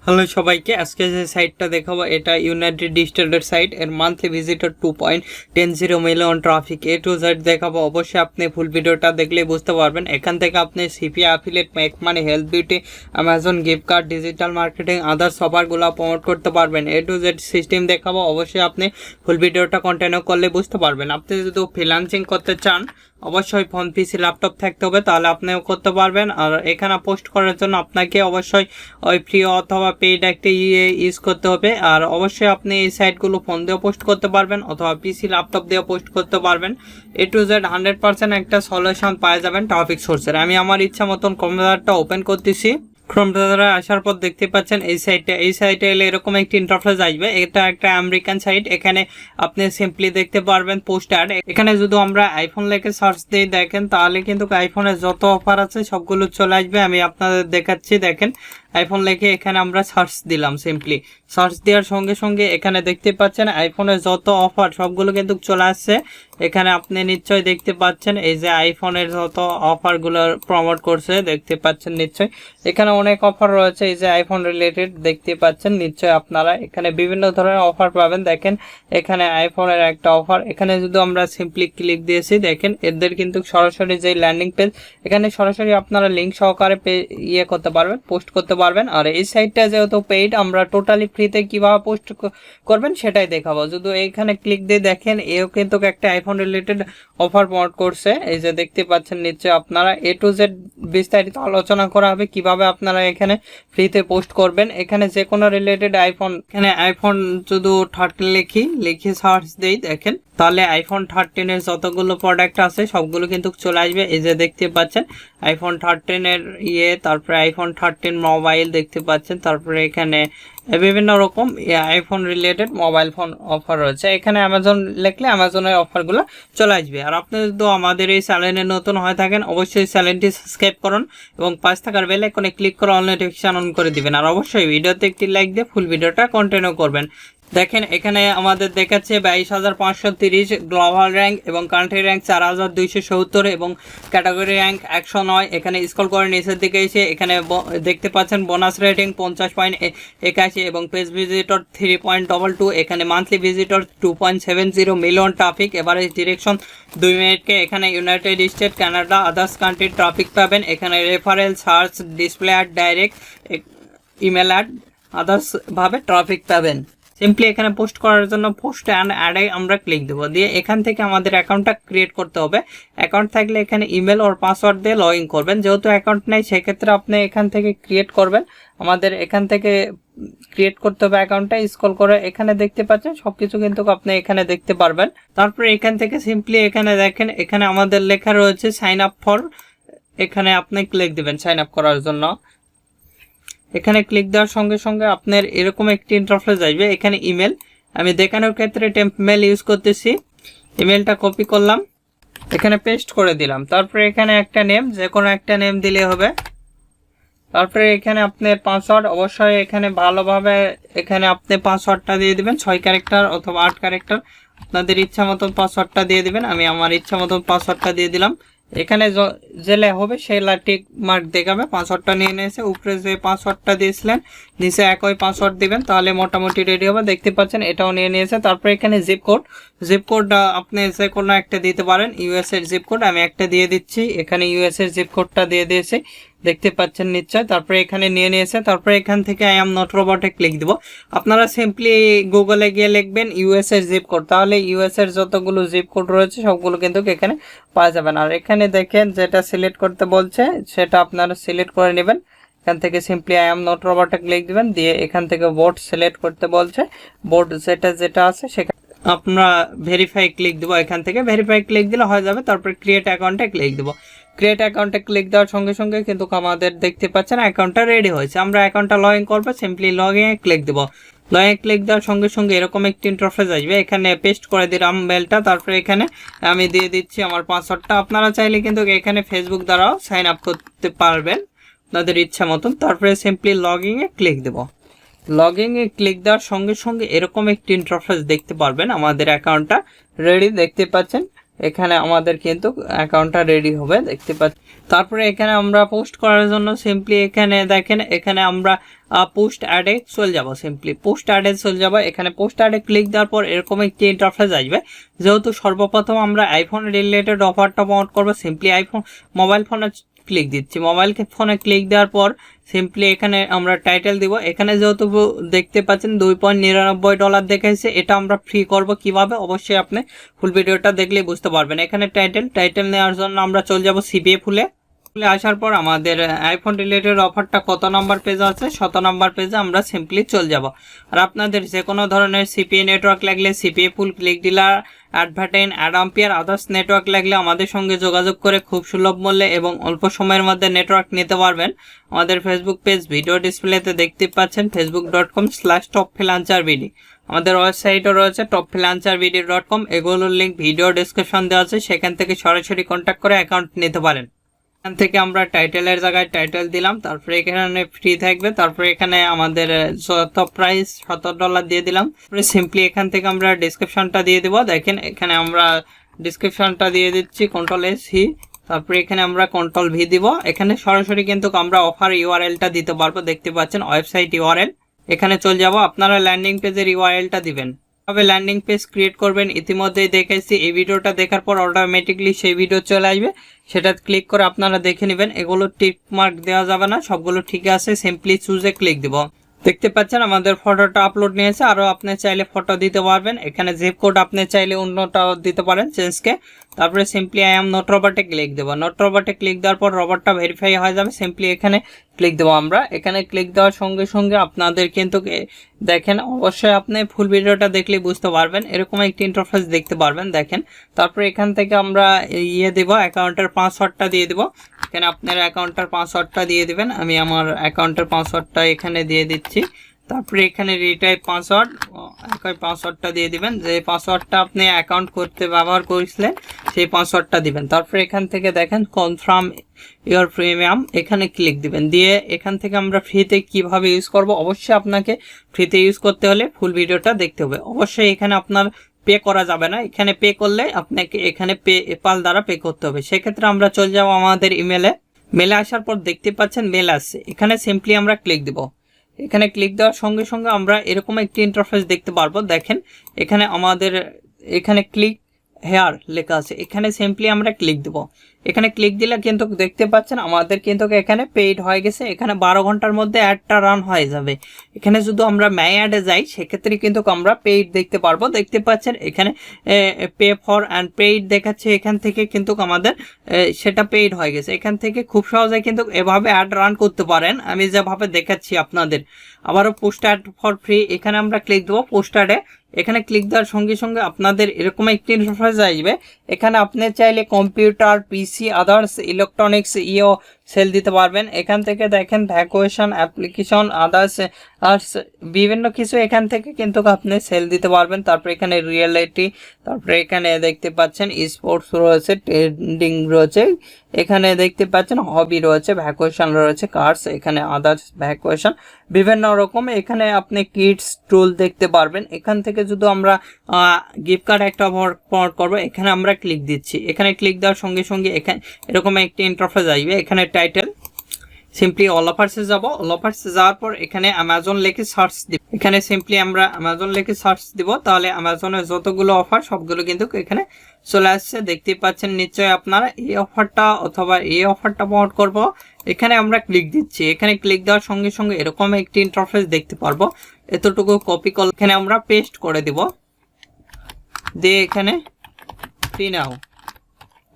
Hello সবাইকে, আজকে যে সাইটটা দেখাবো এটা ইউনাইটেড স্টেটের সাইট। এর monthly visitor 2.10 million traffic. A to Z দেখাবো। অবশ্যই আপনি ফুল ভিডিওটা দেখলে বুঝতে পারবেন। এখান থেকে আপনি CP affiliate, make money, health beauty, Amazon gift card, digital marketing, others অফারগুলো প্রমোট করতে পারবেন। এ টু জেড সিস্টেম দেখাবো। অবশ্যই আপনি ফুল ভিডিওটা কন্টিনিউ করলে বুঝতে পারবেন। আপনি যদি ফ্রিল্যান্সিং করতে চান অবশ্যই ফোন, পিসি, ল্যাপটপ থাকতে হবে, তাহলে আপনিও করতে পারবেন। আর এখানে পোস্ট করার জন্য আপনাকে অবশ্যই ওই ফ্রি অথবা পেইড একটা ইউজ করতে হবে। আর অবশ্যই আপনি এই সাইটগুলো ফোন দিয়েও পোস্ট করতে পারবেন অথবা পিসি, ল্যাপটপ দিয়েও পোস্ট করতে পারবেন। এ টু জেড 100% একটা সলিউশন পাওয়া যাবেন টপিক সোর্সের। আমি আমার ইচ্ছা মতন কম্পিউটারটা ওপেন করতেছি। ক্রোম ব্রাউজারে আসার পর দেখতে পাচ্ছেন এই সাইটে এলে এরকম একটি ইন্টারফেস আসবে। এটা একটা আমেরিকান সাইট। এখানে আপনি সিম্পলি দেখতে পারবেন পোস্ট অ্যাড। এখানে যদি আমরা আইফোন লেখে সার্চ দিয়ে দেখেন তাহলে কিন্তু আইফোনের যত অফার আছে সবগুলো চলে আসবে। আমি আপনাদের দেখাচ্ছি, দেখেন আইফোন লেখে এখানে আমরা সার্চ দিলাম। সিম্পলি সার্চ দেওয়ার সঙ্গে সঙ্গে এখানে দেখতে পাচ্ছেন আইফোনের যত অফার সবগুলো কিন্তু চলে আসছে। এখানে আপনি নিশ্চয়ই দেখতে পাচ্ছেন এই যে আইফোনের যত অফারগুলো প্রমোট করছে, দেখতে পাচ্ছেন নিশ্চয়ই এখানে অনেক অফার রয়েছে। এই যে আইফোন রিলেটেড দেখতে পাচ্ছেন নিশ্চয়ই আপনারা এখানে বিভিন্ন ধরনের অফার পাবেন। দেখেন এখানে আইফোনের একটা অফার। এখানে যদি আমরা সিম্পলি ক্লিক দিয়েছি, দেখেন এদের কিন্তু সরাসরি যে ল্যান্ডিং পেজ, এখানে সরাসরি আপনারা লিঙ্ক সহকারে করতে পারবেন, পোস্ট করতে পারবেন। আর এই সাইটটা যেহেতু পেইড, আমরা টোটালি ফ্রিতে কিভাবে পোস্ট করবেন সেটাই দেখাবো। যদি এইখানে ক্লিক দিয়ে দেখেন এও কিন্তু একটা আইফোন রিলেটেড অফার প্রমোট করছে। এই যে দেখতে পাচ্ছেন নিশ্চয়ই আপনারা। এ টু জেড বিস্তারিত আলোচনা করা হবে কিভাবে আপনারা এখানে ফ্রিতে পোস্ট করবেন। এখানে যে কোনো রিলেটেড আইফোন, এখানে আইফোন যদি 13 লিখে সার্চ দেই দেখেন তাহলে আইফোন 13 যতগুলো প্রোডাক্ট আছে সবগুলো কিন্তু চলে আসবে। এই যে দেখতে পাচ্ছেন আইফোন 13 তারপরে আইফোন 13 মোবাইল দেখতে পাচ্ছেন, তারপরে এখানে বিভিন্ন রকম iPhone related mobile phone offer রয়েছে। এখানে অ্যামাজন লিখলে অ্যামাজনের অফারগুলো চলে আসবে। আর আপনি যদি আমাদের এই চ্যানেলে নতুন হয়ে থাকেন অবশ্যই চ্যানেলটি সাবস্ক্রাইব করুন এবং পাশে থাকার বেল আইকনে ক্লিক করে অল নোটিফিকেশন অন করে দিবেন। আর অবশ্যই ভিডিওতে একটি লাইক দিয়ে ফুল ভিডিওটা কন্টিনিউ করবেন। দেখেন এখানে আমাদের দেখাচ্ছে 22,530 গ্লোবাল র্যাঙ্ক এবং কান্ট্রি র্যাঙ্ক 4,270 এবং ক্যাটাগরি র্যাঙ্ক 109। এখানে স্ক্রল করে নিচের দিকে এসে এখানে দেখতে পাচ্ছেন বোনাস রেটিং 50.81 এবং পেজ ভিজিটর 3.22। এখানে monthly visitor 2.70 million traffic. Average direction 2 মিনিটকে। এখানে ইউনাইটেড স্টেট, কানাডা, আদার্স কান্ট্রির ট্রাফিক পাবেন। এখানে referral, search, display ad, direct email ad, others ভাবে ট্রাফিক পাবেন। সিম্পলি এখানে পোস্ট করার জন্য পোস্ট অ্যাডে আমরা ক্লিক দেবো। দিয়ে এখান থেকে আমাদের অ্যাকাউন্টটা ক্রিয়েট করতে হবে। অ্যাকাউন্ট থাকলে এখানে ইমেল ওর পাসওয়ার্ড দিয়ে লগ ইন করবেন। যেহেতু অ্যাকাউন্ট নেই সেক্ষেত্রে আপনি এখান থেকে ক্রিয়েট করবেন। আমাদের এখান থেকে ক্রিয়েট করতে হবে অ্যাকাউন্টটা। স্ক্রল করে এখানে দেখতে পাচ্ছেন সবকিছু কিন্তু আপনি এখানে দেখতে পারবেন। তারপরে এখান থেকে সিম্পলি এখানে দেখেন এখানে আমাদের লেখা রয়েছে সাইন আপ ফর। এখানে আপনি ক্লিক দিবেন সাইন আপ করার জন্য। এখানে ক্লিক দেওয়ার সঙ্গে সঙ্গে আপনার এরকম একটি ইন্টারফেস আসবে। এখানে ইমেল, আমি দেখানোর ক্ষেত্রে টেম্প মেল ইউজ করতেছি। ইমেলটা কপি করলাম, এখানে পেস্ট করে দিলাম। তারপরে এখানে একটা নেম, যে কোনো একটা নেম দিলে হবে। তারপরে এখানে আপনার পাসওয়ার্ড, অবশ্যই এখানে ভালোভাবে এখানে আপনি পাসওয়ার্ডটা দিয়ে দিবেন 6 ক্যারেক্টার অথবা 8 ক্যারেক্টার, আপনাদের ইচ্ছা মতন পাসওয়ার্ডটা দিয়ে দিবেন। আমি আমার ইচ্ছা মতন পাসওয়ার্ডটা দিয়ে দিলাম। এখানে জেলে হবে সেলা টিক মার্ক দেখাবে। পাসওয়ার্ডটা নিয়ে নিয়েছে, উপরে যে পাসওয়ার্ডটা দিয়েছিলেন নিচে একই পাসওয়ার্ড দিবেন, তাহলে মোটামুটি রেডি হবে। দেখতে পাচ্ছেন এটাও নিয়ে নিয়েছে। তারপরে এখানে জিপ কোড আপনি যে কোনো একটা দিতে পারেন। ইউএস এর জিপ কোড আমি একটা দিয়ে দিচ্ছি। এখানে ইউএস এর জিপ কোডটা দিয়ে দিয়েছি, দেখতে পাচ্ছেন নিশ্চয়। তারপরে এখানে নিয়ে নিয়েছে। তারপরে এখান থেকে আই এম নট রোবটে ক্লিক দিব। আপনারা সিম্পলি গুগলে গিয়ে লিখবেন ইউএস এর জিপ কোড, তাহলে ইউএস এর যতগুলো জিপ কোড রয়েছে সবগুলো কিন্তু এখানে পাওয়া যাবেন। আর এখানে দেখেন যেটা সিলেক্ট করতে বলছে সেটা আপনারা সিলেক্ট করে নেবেন। এখান থেকে সিম্পলি আই এম নট রোবটে ক্লিক দিবেন। দিয়ে এখান থেকে বোর্ড সিলেক্ট করতে বলছে, বোর্ড যেটা আছে সেখানে আপনারা ভেরিফাই ক্লিক দেবো। এখান থেকে ভেরিফাই ক্লিক দিলে হয়ে যাবে। তারপর ক্রিয়েট অ্যাকাউন্টে ক্লিক দেবো। ক্রিয়েট অ্যাকাউন্টে ক্লিক দেওয়ার সঙ্গে সঙ্গে কিন্তু আমাদের দেখতে পাচ্ছেন অ্যাকাউন্টটা রেডি হয়েছে। আমরা অ্যাকাউন্টটা লগ ইন করবো, সিম্পলি লগ ইনে ক্লিক দেবো। লগ ইনে ক্লিক দেওয়ার সঙ্গে সঙ্গে এরকম একটি ইন্টারফেস আসবে। এখানে পেস্ট করে দিলাম মেলটা। তারপরে এখানে আমি দিয়ে দিচ্ছি আমার পাসওয়ার্ডটা। আপনারা চাইলে কিন্তু এখানে ফেসবুক দ্বারাও সাইন আপ করতে পারবেন আপনাদের ইচ্ছা মতন। তারপরে সিম্পলি লগ ইনে ক্লিক দেবো। লগ ইনে ক্লিক দেওয়ার সঙ্গে সঙ্গে এরকম একটি ইন্টারফেস দেখতে পারবেন। আমাদের অ্যাকাউন্টটা রেডি, দেখতে পাচ্ছেন এখানে আমাদের কিন্তু অ্যাকাউন্টটা রেডি হবে দেখতে পাচ্ছি। তারপরে এখানে আমরা পোস্ট করার জন্য সিম্পলি এখানে দেখেন এখানে আমরা পোস্ট অ্যাডে চলে যাব। সিম্পলি পোস্ট অ্যাডে চলে যাব। এখানে পোস্ট অ্যাডে ক্লিক দেওয়ার পর এরকম একটি ইন্টারফেস আসবে। যেহেতু সর্বপ্রথম আমরা আইফোন রিলেটেড অফারটা প্রমোট করবো, সিম্পলি মোবাইল ফোনে ক্লিক দিচ্ছি। মোবাইল ফোনে ক্লিক দেওয়ার পর সিম্পলি এখানে আমরা টাইটেল দিব। এখানে যেহেতু দেখতে পাচ্ছেন $2.99 দেখাইছে, এটা আমরা ফ্রি করব কিভাবে অবশ্যই আপনি ফুল ভিডিওটা দেখলে বুঝতে পারবেন। এখানে টাইটেল নেওয়ার জন্য আমরা চলে যাব সিপিএ ফুলে আসার পর আমাদের আইফোন রিলেটেড অফারটা কত নাম্বার পেজ আছে 7 নাম্বার পেজে আমরা সিম্পলি চলে যাব। আর আপনাদের যে কোনো ধরনের সিপিএ নেটওয়ার্ক লাগলে সিপিএ ফুল, ক্লিক ডিলার, অ্যাডভার্টাইন, অ্যাডাম্পিয়ার, আদার্স নেটওয়ার্ক লাগলে আমাদের সঙ্গে যোগাযোগ করে খুব সুলভ মূল্যে এবং অল্প সময়ের মধ্যে নেটওয়ার্ক নিতে পারবেন। আমাদের ফেসবুক পেজ ভিডিও ডিসপ্লেতে দেখতে পাচ্ছেন facebook.com/topfreelancerbd। আমাদের ওয়েবসাইটও রয়েছে topfreelancerbd.com। এগুলোর লিঙ্ক ভিডিও ডিসক্রিপশন দেওয়া আছে, সেখান থেকে সরাসরি কন্ট্যাক্ট করে অ্যাকাউন্ট নিতে পারেন। এখান থেকে আমরা টাইটেলের জায়গায় টাইটেল দিলাম, তারপরে এখানে ফ্রি থাকবে। তারপরে এখানে আমাদের যত প্রাইস $70 দিয়ে দিলাম। তারপরে সিম্পলি এখান থেকে আমরা ডিসক্রিপশনটা দিয়ে দেবো। দেখেন এখানে আমরা ডিসক্রিপশনটা দিয়ে দিচ্ছি Ctrl+C, তারপরে এখানে আমরা Ctrl+V দিব। এখানে সরাসরি কিন্তু আমরা অফার ইউআরএলটা দিতে পারবো, দেখতে পাচ্ছেন ওয়েবসাইট ইউআরএল। এখানে চলে যাব, আপনারা ল্যান্ডিং পেজের ইউআরএলটা দিবেন। তবে ল্যান্ডিং পেজ ক্রিয়েট করবেন ইতিমধ্যেই দেখাইছি। এই ভিডিওটা দেখার পর অটোমেটিকলি সেই ভিডিও চলে আসবে, সেটা ক্লিক করে আপনারা দেখে নেবেন। এগুলো টিক মার্ক দেওয়া যাবে না, সবগুলো ঠিক আছে। সিম্পলি চুজে ক্লিক দিব। দেখতে পাচ্ছেন আমাদের ফটোটা আপলোড নিয়েছে। আরও আপনি চাইলে ফটো দিতে পারবেন। এখানে জিপ কোড আপনি চাইলে অন্যটাও দিতে পারেন চেঞ্জকে। তারপরে সিম্পলি আই এম নট রোবটে ক্লিক দেবো। নট রোবটে ক্লিক দেওয়ার পর রোবটটা ভেরিফাই হয়ে যাবে। সিম্পলি এখানে ক্লিক দেবো আমরা। এখানে ক্লিক দেওয়ার সঙ্গে সঙ্গে আপনাদের কিন্তু দেখেন অবশ্যই আপনি ফুল ভিডিওটা দেখলে বুঝতে পারবেন, এরকম একটি ইন্টারফেস দেখতে পারবেন। দেখেন তারপরে এখান থেকে আমরা দেবো, অ্যাকাউন্টের পাসওয়ার্ডটা দিয়ে দেবো। এখানে আপনার অ্যাকাউন্টের পাসওয়ার্ডটা দিয়ে দিবেন। আমি আমার অ্যাকাউন্টের পাসওয়ার্ডটা এখানে দিয়ে দিচ্ছি। তারপরে এখানে রিটাইপ পাসওয়ার্ড, একই পাসওয়ার্ডটা দিয়ে দিবেন। যে পাসওয়ার্ডটা আপনি অ্যাকাউন্ট করতে ব্যবহার করেছিলেন সেই পাসওয়ার্ডটা দিবেন। তারপরে এখান থেকে দেখেন কনফার্ম ইওর প্রিমিয়াম, এখানে ক্লিক দিবেন। দিয়ে এখান থেকে আমরা ফ্রিতে কিভাবে ইউজ করব, অবশ্যই আপনাকে ফ্রিতে ইউজ করতে হলে ফুল ভিডিওটা দেখতে হবে। অবশ্যই এখানে আপনার পে করা যাবে না। এখানে পে করলে আপনাকে এখানে পেপাল দ্বারা পে করতে হবে। সেক্ষেত্রে আমরা চলে যাব আমাদের মেলে আসার পর দেখতে পাচ্ছেন মেল আসছে। এখানে সিম্পলি আমরা ক্লিক দিব। এখানে ক্লিক দেওয়ার সঙ্গে সঙ্গে আমরা এরকম একটি ইন্টারফেস দেখতে পারবো। দেখেন এখানে আমাদের এখানে ক্লিক হেয়ার লেখা আছে, এখানে সিম্পলি আমরা ক্লিক দেব। এখানে ক্লিক দিলে কিন্তু দেখতে পাচ্ছেন আমাদের কিন্তু এখানে পেইড হয়ে গেছে। এখানে 12 ঘন্টার মধ্যে অ্যাডটা রান হয়ে যাবে। এখানে যদি আমরা মাই অ্যাডে যাই সেক্ষেত্রে কিন্তু আমরা পেইড দেখতে পারবো। দেখতে পাচ্ছেন এখানে পে ফর অ্যান্ড পেইড দেখাচ্ছে। এখান থেকে কিন্তু আমাদের সেটা পেইড হয়ে গেছে। এখান থেকে খুব সহজে কিন্তু এভাবে অ্যাড রান করতে পারেন, আমি যেভাবে দেখাচ্ছি আপনাদের। আবারও পোস্ট অ্যাড ফর ফ্রি, এখানে আমরা ক্লিক দেবো পোস্ট অ্যাডে। এখানে ক্লিক দেওয়ার সঙ্গে সঙ্গে আপনাদের এরকম একটি ইন্টারফেস আসবে। এখানে আপনি চাইলে কম্পিউটার, পিসি, আদার্স ইলেকট্রনিক্স সেল দিতে পারবেন। এখান থেকে দেখেন ভ্যাকুয়েশন, অ্যাপ্লিকেশন, আদার্স বিভিন্ন কিছু এখান থেকে কিন্তু আপনি সেল দিতে পারবেন। তারপরে এখানে রিয়েলিটি, তারপরে এখানে দেখতে পাচ্ছেন স্পোর্টস রয়েছে, ট্রেডিং রয়েছে, এখানে দেখতে পাচ্ছেন হবি রয়েছে, ভ্যাকুয়েশন রয়েছে, কার্স, এখানে আদার্স ভ্যাকুয়েশন বিভিন্ন রকম। এখানে আপনি কিডস টুল দেখতে পারবেন। এখান থেকে যদি আমরা গিফট কার্ড একটা প্রমোট করবো, এখানে আমরা ক্লিক দিচ্ছি। এখানে ক্লিক দেওয়ার সঙ্গে সঙ্গে এখানে এরকম একটি ইন্টারফেস আসবে। এখানে টাইটেল সিম্পলি অল অফার্সে যাব। অল অফার্সে যাওয়ার পর এখানে অ্যামাজন লিখে সার্চ দিব। এখানে সিম্পলি আমরা অ্যামাজন লিখে সার্চ দিব, তাহলে অ্যামাজনের যতগুলো অফার সবগুলো কিন্তু এখানে চলে আসছে। দেখতে পাচ্ছেন নিশ্চয়ই আপনারা এই অফারটা অথবা এই অফারটা প্রমোট করব। এখানে আমরা ক্লিক দিচ্ছি। এখানে ক্লিক দেওয়ার সঙ্গে সঙ্গে এরকম একটি ইন্টারফেস দেখতে পারবো। এতটুকু কপি করে এখানে আমরা পেস্ট করে দিব। দিয়ে এখানে ফ্রি নাও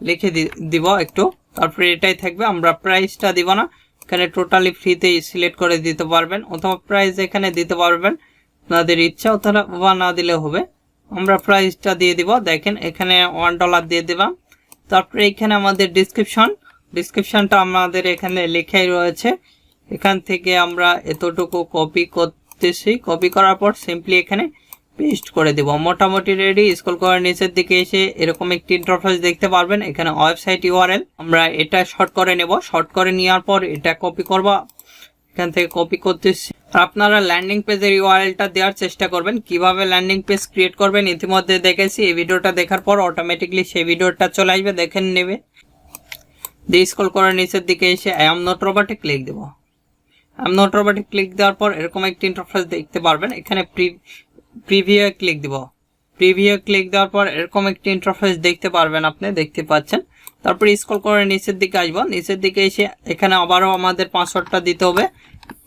লিখে দিব একটু, তারপরে এটাই থাকবে। আমরা প্রাইসটা দিব না, এখানে টোটালি ফ্রিতে সিলেক্ট করে দিতে পারবেন, অথবা প্রাইস এখানে দিতে পারবেন আপনাদের ইচ্ছা, অথবা না দিলে হবে। আমরা প্রাইসটা দিয়ে দিব। দেখেন এখানে $1 দিয়ে দিলাম। তারপরে এখানে আমাদের ডিসক্রিপশনটা আমাদের এখানে লেখাই রয়েছে। এখান থেকে আমরা এতটুকু কপি করতেছি। কপি করার পর সিম্পলি এখানে পেস্ট করে দেব। মোটামুটি রেডি। স্ক্রল করে নিচের দিকে এসে এরকম একটি ইন্টারফেস দেখতে পারবেন। এখানে ওয়েবসাইট ইউআরএল আমরা এটা শর্ট করে নেব। শর্ট করে নেওয়ার পর এটা কপি করব। এখান থেকে কপি করতেছি। আর আপনারা ল্যান্ডিং পেজের ইউআরএলটা দেওয়ার চেষ্টা করবেন। কিভাবে ল্যান্ডিং পেজ ক্রিয়েট করবেন ইতিমধ্যে দেখেছি। এই ভিডিওটা দেখার পর অটোমেটিকলি সেই ভিডিওটা চলে আসবে, দেখে নেবে। দিয়ে স্ক্রল করে নিচের দিকে এসে আই এম নট রোবটে ক্লিক দেবো। আই এম নট রোবটে ক্লিক দেওয়ার পর এরকম একটি ইন্টারফেস দেখতে পারবেন। এখানে প্রিভিউ ক্লিক দিব। প্রিভিউ ক্লিক দেওয়ার পর এরকম একটি ইন্টারফেস দেখতে পারবেন, আপনি দেখতে পাচ্ছেন। তারপর স্ক্রল করে নিচের দিকে আসবো। নিচের দিকে এসে এখানে আবারও আমাদের পাসওয়ার্ডটা দিতে হবে।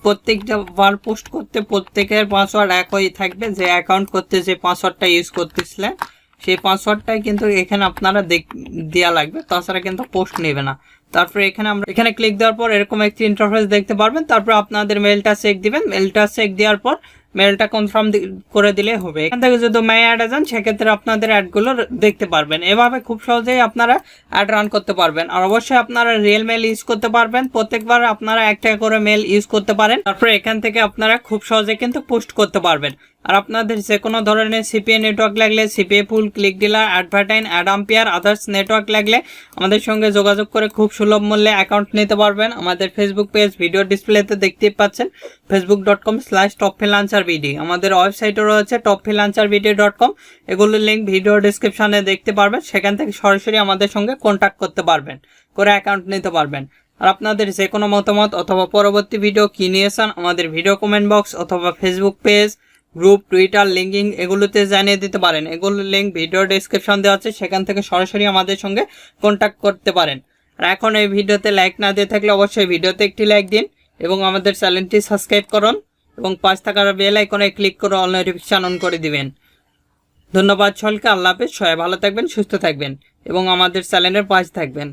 প্রত্যেকটা বার পোস্ট করতে প্রত্যেকের পাসওয়ার্ড একই থাকবে। যে অ্যাকাউন্ট করতে যে পাসওয়ার্ডটা ইউজ করতেছিলেন সেই পাসওয়ার্ডটাই কিন্তু এখানে আপনারা দেওয়া লাগবে, তাছাড়া কিন্তু পোস্ট নেবে না। তারপরে এখানে ক্লিক দেওয়ার পর এরকম একটি ইন্টারফেস দেখতে পারবেন। তারপর আপনাদের মেলটা চেক দিবেন। মেলটা চেক দেওয়ার পর মেলটা কনফার্ম করে দিলে হবে। এখান থেকে যদি মেয়ে অ্যাড যান সেক্ষেত্রে আপনাদের অ্যাডগুলো দেখতে পারবেন। এভাবে খুব সহজেই আপনারা অ্যাড রান করতে পারবেন। আর অবশ্যই আপনারা রিয়েল মেল ইউজ করতে পারবেন। প্রত্যেকবার আপনারা একটা করে মেল ইউজ করতে পারেন। তারপরে এখান থেকে আপনারা খুব সহজে কিন্তু পোস্ট করতে পারবেন। আর আপনাদের যে কোনো ধরনের সিপিএ নেটওয়ার্ক লাগলে, সিপিএ পুল, ক্লিক ডিলার, অ্যাডভার্টাইন, অ্যাডাম্পিয়ার, আদার্স নেটওয়ার্ক লাগলে আমাদের সঙ্গে যোগাযোগ করে খুব সুলভ মূল্যে অ্যাকাউন্ট নিতে পারবেন। আমাদের ফেসবুক পেজ ভিডিও ডিসপ্লেতে দেখতে পাচ্ছেন, facebook.com/topfreelancerbd। আমাদের ওয়েবসাইটও রয়েছে topfreelancerbd.com। এগুলোর লিঙ্ক ভিডিও ডিসক্রিপশনে দেখতে পারবেন। সেখান থেকে সরাসরি আমাদের সঙ্গে কন্ট্যাক্ট করতে পারবেন, করে অ্যাকাউন্ট নিতে পারবেন। আর আপনাদের যে কোনো মতামত অথবা পরবর্তী ভিডিও কি নিয়েছেন আমাদের ভিডিও কমেন্ট বক্স অথবা Facebook page, group, Twitter, linking এগুলোতে জানিয়ে দিতে পারেন। এগুলোর লিঙ্ক ভিডিও ডেসক্রিপশন দেওয়া আছে, সেখান থেকে সরাসরি আমাদের সঙ্গে কন্ট্যাক্ট করতে পারেন। আর এখন এই ভিডিওতে লাইক না দিয়ে থাকলে অবশ্যই ভিডিওতে একটি লাইক দিন এবং আমাদের চ্যানেলটি সাবস্ক্রাইব করুন এবং পাশ থাকার বেল আইকনে ক্লিক করে অল নোটিফিকেশন অন করে দিবেন। ধন্যবাদ সকলকে। আল্লাহ হাফেজ। সবাই ভালো থাকবেন, সুস্থ থাকবেন এবং আমাদের চ্যানেলের পাশে থাকবেন।